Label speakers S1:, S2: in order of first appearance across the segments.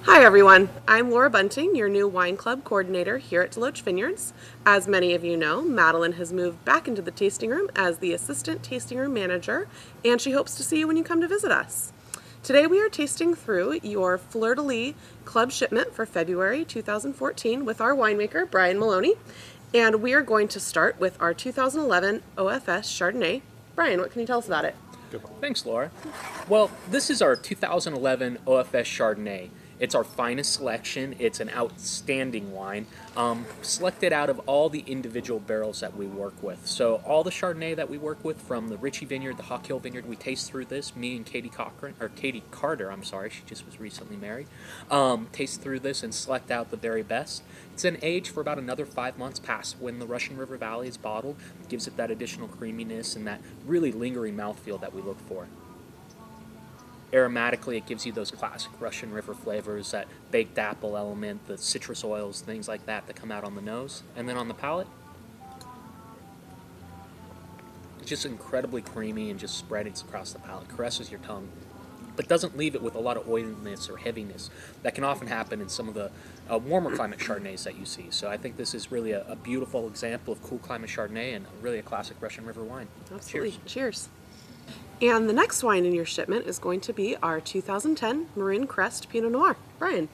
S1: Hi everyone, I'm Laura Bunting, your new wine club coordinator here at DeLoach Vineyards. As many of you know, Madeline has moved back into the tasting room as the assistant tasting room manager, and she hopes to see you when you come to visit us. Today we are tasting through your Fleur Club Shipment for February 2014 with our winemaker, Brian Maloney, and we are going to start with our 2011 OFS Chardonnay. Brian, what can you tell us about it?
S2: Thanks, Laura. Well, this is our 2011 OFS Chardonnay. It's our finest selection. It's an outstanding wine, selected out of all the individual barrels that we work with. So all the Chardonnay that we work with, from the Ritchie Vineyard, the Hawk Hill Vineyard, we taste through this. Me and Katie Carter, I'm sorry, she just was recently married. Taste through this and select out the very best. It's an age for about another 5 months past when the Russian River Valley is bottled. It gives it that additional creaminess and that really lingering mouthfeel that we look for. Aromatically, it gives you those classic Russian River flavors, that baked apple element, the citrus oils, things like that come out on the nose. And then on the palate, it's just incredibly creamy and just spreads across the palate, caresses your tongue, but doesn't leave it with a lot of oiliness or heaviness that can often happen in some of the warmer climate Chardonnays that you see. So I think this is really a beautiful example of cool climate Chardonnay and really a classic Russian River wine.
S1: Absolutely. Cheers. And the next wine in your shipment is going to be our 2010 Marin Crest Pinot Noir. Brian.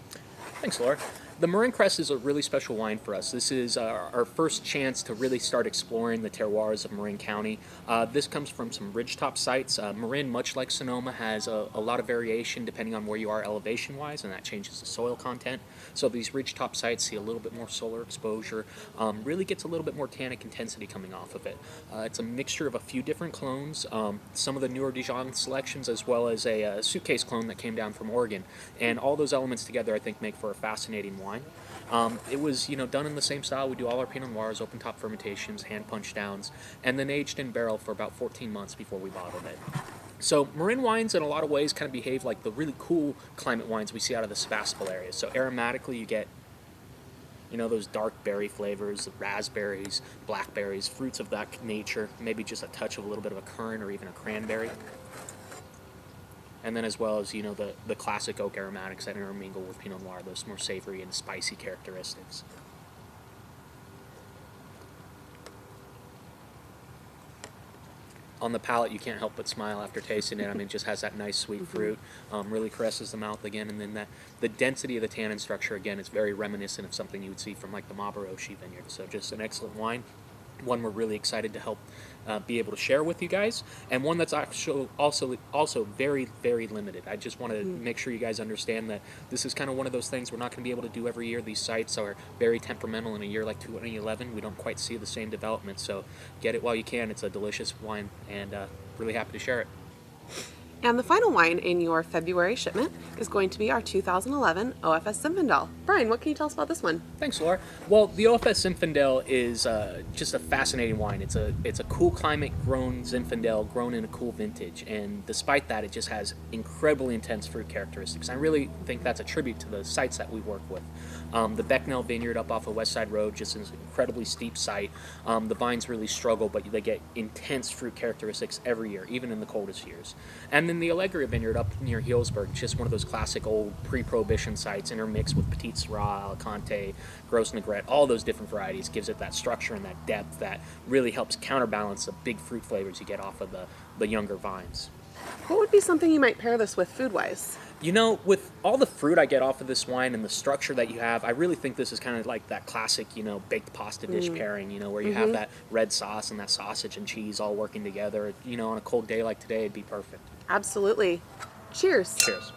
S2: Thanks, Laura. The Marin Crest is a really special wine for us. This is our first chance to really start exploring the terroirs of Marin County. This comes from some ridgetop sites. Marin, much like Sonoma, has a lot of variation depending on where you are elevation-wise, and that changes the soil content. So these ridgetop sites see a little bit more solar exposure, really gets a little bit more tannic intensity coming off of it. It's a mixture of a few different clones, some of the newer Dijon selections, as well as a suitcase clone that came down from Oregon. And all those elements together, I think, make for a fascinating wine. It was, done in the same style. We do all our Pinot Noirs, open top fermentations, hand punch downs, and then aged in barrel for about 14 months before we bottled it. So Marin wines, in a lot of ways, kind of behave like the really cool climate wines we see out of the Sebastopol area. So aromatically, you get, those dark berry flavors, raspberries, blackberries, fruits of that nature, maybe just a touch of a little bit of a currant or even a cranberry. And then as well as, the classic oak aromatics that intermingle with Pinot Noir, those more savory and spicy characteristics. On the palate, you can't help but smile after tasting it. I mean, it just has that nice sweet fruit, really caresses the mouth again, and then the density of the tannin structure, again, is very reminiscent of something you would see from like the Mabaroshi vineyard. So just an excellent wine. One we're really excited to help be able to share with you guys, and one that's actually also very, very limited. I just want to make sure you guys understand that this is kind of one of those things we're not going to be able to do every year. These sites are very temperamental. In a year like 2011, we don't quite see the same development, so get it while you can. It's a delicious wine, and really happy to share it.
S1: And the final wine in your February shipment is going to be our 2011 OFS Zinfandel. Brian, what can you tell us about this one?
S2: Thanks, Laura. Well, the OFS Zinfandel is just a fascinating wine. It's a cool climate grown Zinfandel, grown in a cool vintage, and despite that, it just has incredibly intense fruit characteristics. I really think that's a tribute to the sites that we work with. The Becknell Vineyard up off of West Side Road, just an incredibly steep site. The vines really struggle, but they get intense fruit characteristics every year, even in the coldest years. And then the Allegria Vineyard up near Healdsburg, just one of those classic old pre-Prohibition sites, intermixed with Petit Syrah, Alicante, Gros Negrette, all those different varieties, gives it that structure and that depth that really helps counterbalance the big fruit flavors you get off of the younger vines.
S1: What would be something you might pair this with food-wise?
S2: With all the fruit I get off of this wine and the structure that you have, I really think this is kind of like that classic, baked pasta dish pairing, where you have that red sauce and that sausage and cheese all working together. On a cold day like today, it'd be perfect.
S1: Absolutely. Cheers.
S2: Cheers.